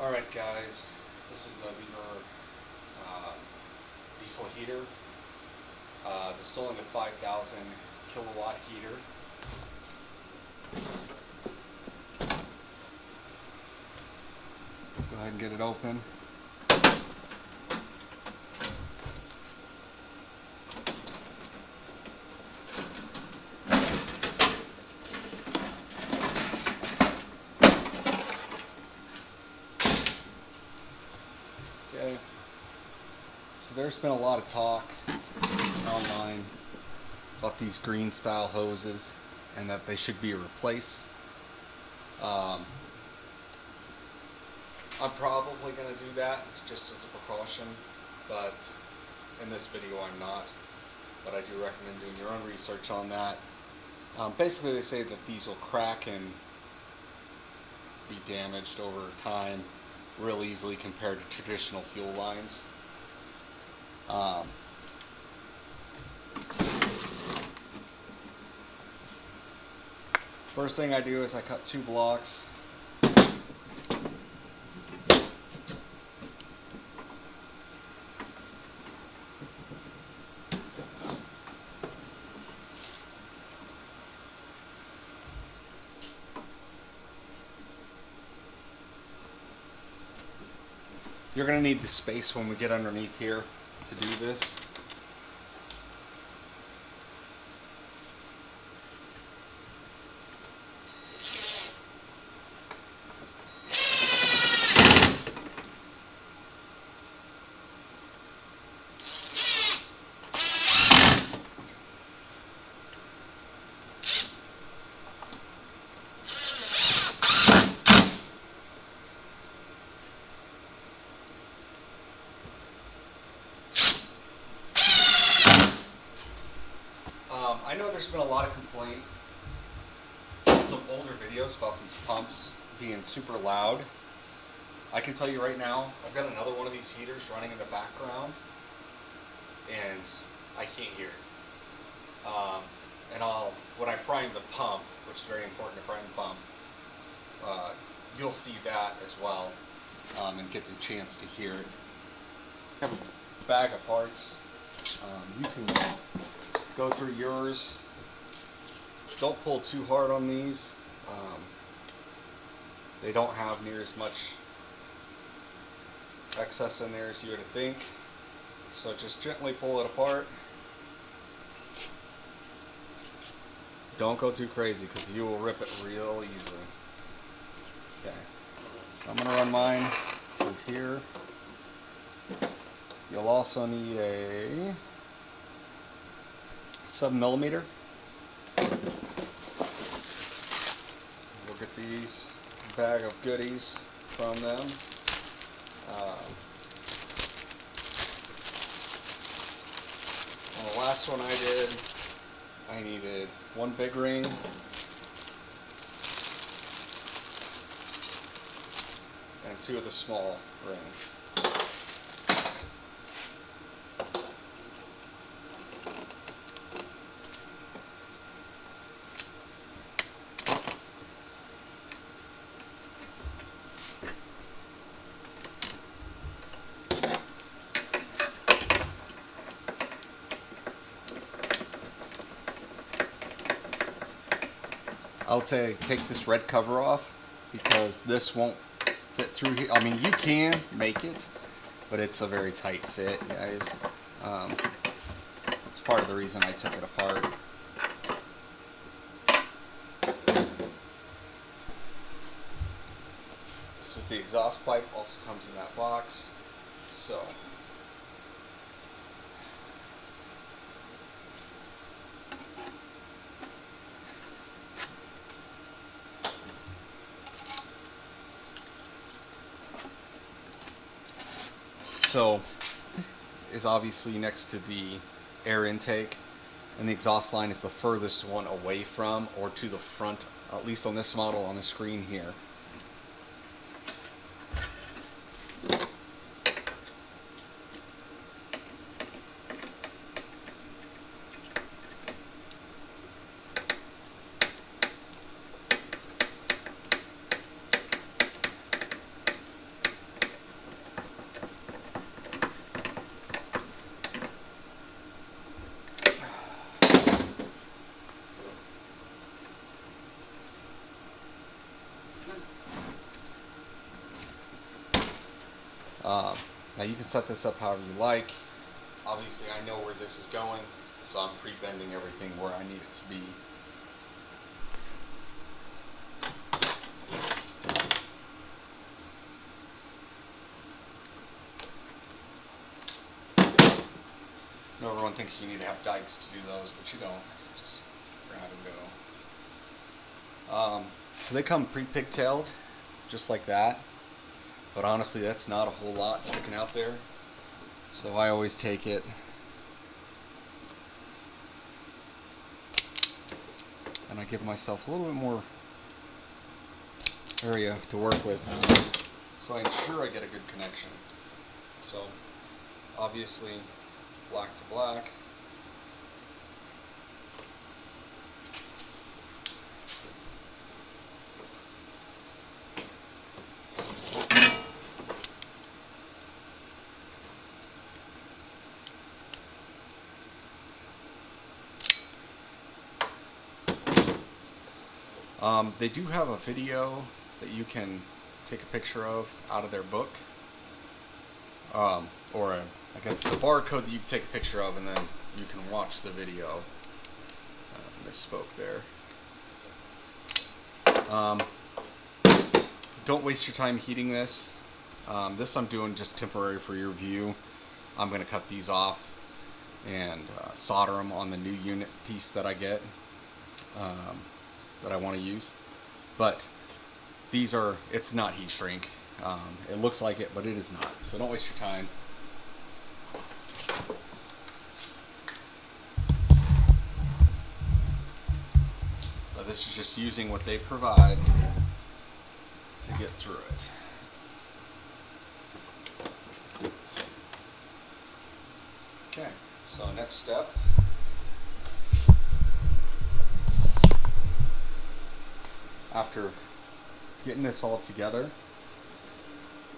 Alright guys, this is the Vevor Diesel Heater. This is only the 5,000 kilowatt heater. Let's go ahead and get it open. Okay, so there's been a lot of talk online about these green style hoses and that they should be replaced. I'm probably going to do that just as a precaution, but in this video I'm not. But I do recommend doing your own research on that. Basically they say that these will crack and be damaged over time real easily compared to traditional fuel lines. First thing I do is I cut 2 blocks. You're going to need the space when we get underneath here to do this. I know there's been a lot of complaints in some older videos about these pumps being super loud. I can tell you right now, I've got another one of these heaters running in the background and I can't hear it. And when I prime the pump, which is very important to prime the pump, you'll see that as well and get the chance to hear it. I have a bag of parts. You can go through yours. Don't pull too hard on these. They don't have near as much excess in there as you would think. So just gently pull it apart. Don't go too crazy because you will rip it real easily. Okay, so I'm going to run mine through here. You'll also need a 7mm. We'll get these bag of goodies from them. On the last one I did, I needed 1 big ring, and 2 of the small rings. I'll take this red cover off because this won't fit through here. I mean, you can make it, but it's a very tight fit, guys. That's part of the reason I took it apart. This is the exhaust pipe, also comes in that box. So is obviously next to the air intake, and the exhaust line is the furthest one away from or to the front, at least on this model on the screen here. Now you can set this up however you like. Obviously I know where this is going, so I'm pre-bending everything where I need it to be. I know everyone thinks you need to have dikes to do those, but you don't. Just grab and go. So they come pre-pigtailed, just like that. But honestly, that's not a whole lot sticking out there. So I always take it and I give myself a little bit more area to work with, so I ensure I get a good connection. So obviously black to black. They do have a video that you can take a picture of out of their book, I guess it's a barcode that you can take a picture of and then you can watch the video. Misspoke there. Don't waste your time heating this. This I'm doing just temporary for your view. I'm going to cut these off and solder them on the new unit piece that I get, that I want to use. But these are, it's not heat shrink. It looks like it, but it is not. So don't waste your time. But this is just using what they provide to get through it. Okay, so next step. After getting this all together,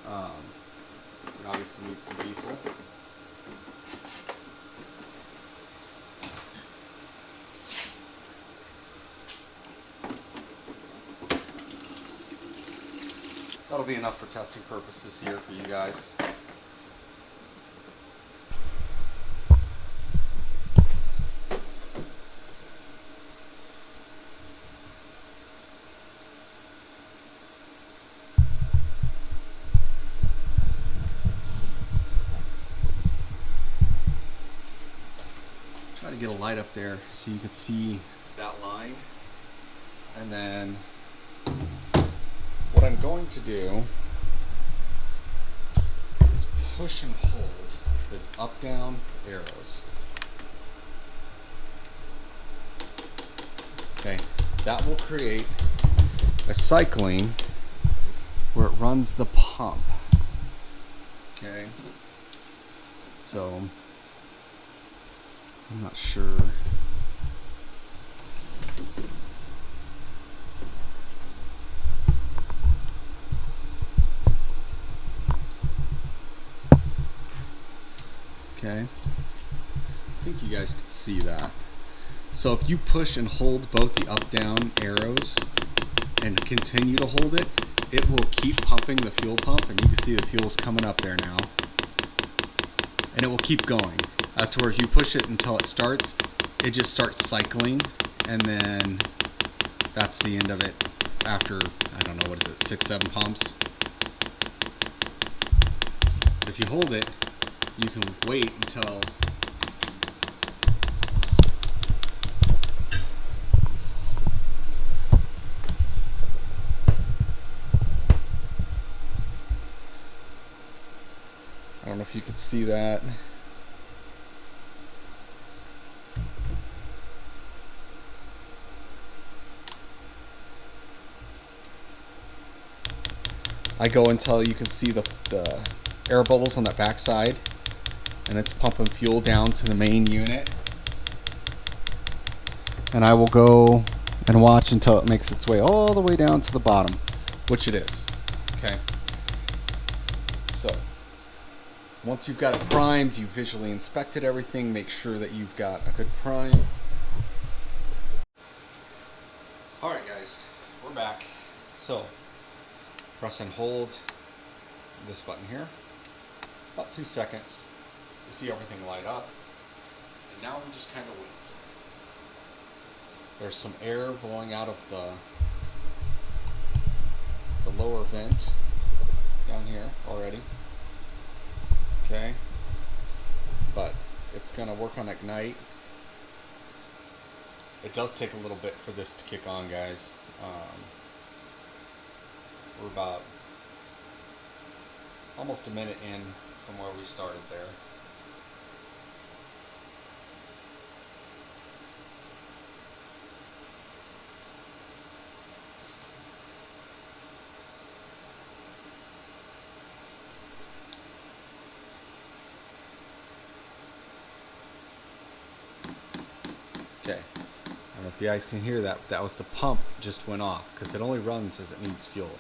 we obviously need some diesel. That'll be enough for testing purposes here for you guys. Try to get a light up there so you can see that line. And then what I'm going to do is push and hold the up-down arrows. Okay, that will create a cycling where it runs the pump. Okay, so I'm not sure. Okay, I think you guys can see that. So if you push and hold both the up-down arrows and continue to hold it, it will keep pumping the fuel pump, and you can see the fuel's coming up there now. And it will keep going. As to where if you push it until it starts, it just starts cycling, and then that's the end of it after, I don't know, what is it, 6-7 pumps. If you hold it, you can wait until I don't know if you can see that. I go until you can see the air bubbles on that back side, and it's pumping fuel down to the main unit. And I will go and watch until it makes its way all the way down to the bottom, which it is. Okay. So once you've got it primed, you visually inspected everything, make sure that you've got a good prime. Alright guys, we're back. So press and hold this button here. about 2 seconds. You see everything light up. And now we just kind of wait. There's some air blowing out of the lower vent down here already. Okay. But it's going to work on ignite. It does take a little bit for this to kick on, guys. We're about almost a minute in from where we started there. Okay, I don't know if you guys can hear that. That was the pump just went off because it only runs as it needs fuel.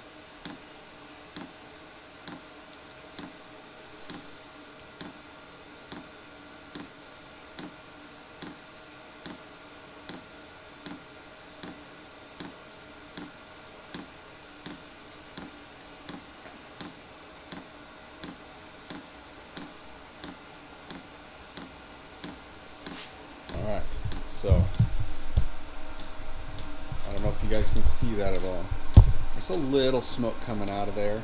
Alright, so I don't know if you guys can see that at all. There's a little smoke coming out of there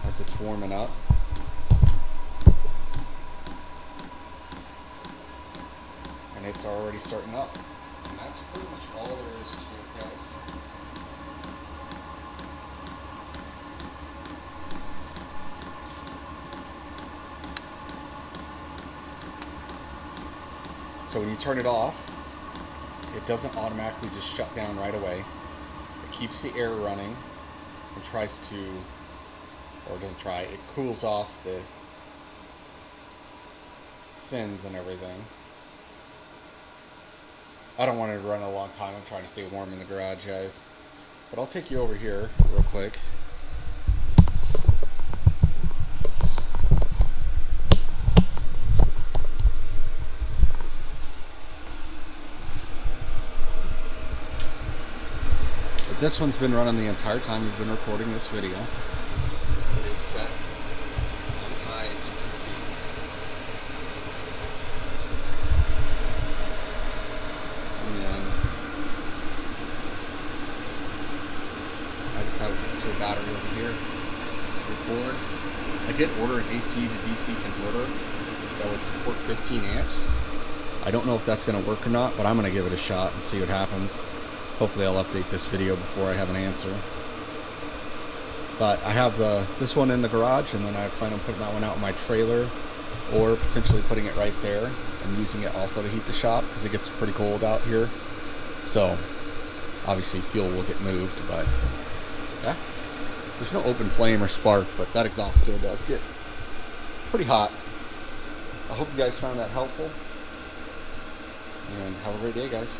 as it's warming up. And it's already starting up. And that's pretty much all there is to it, guys. So when you turn it off, it doesn't automatically just shut down right away. It keeps the air running and tries to, or doesn't try, it cools off the fins and everything. I don't want it to run a long time. I'm trying to stay warm in the garage, guys. But I'll take you over here real quick. This one's been running the entire time we've been recording this video. It is set on high, as you can see. And then I just have it to a battery over here to record. I did order an AC to DC converter that would support 15 amps. I don't know if that's going to work or not, but I'm going to give it a shot and see what happens. Hopefully I'll update this video before I have an answer. But I have this one in the garage, and then I plan on putting that one out in my trailer, or potentially putting it right there and using it also to heat the shop because it gets pretty cold out here. So obviously fuel will get moved, but yeah, there's no open flame or spark, but that exhaust still does get pretty hot. I hope you guys found that helpful, and have a great day, guys.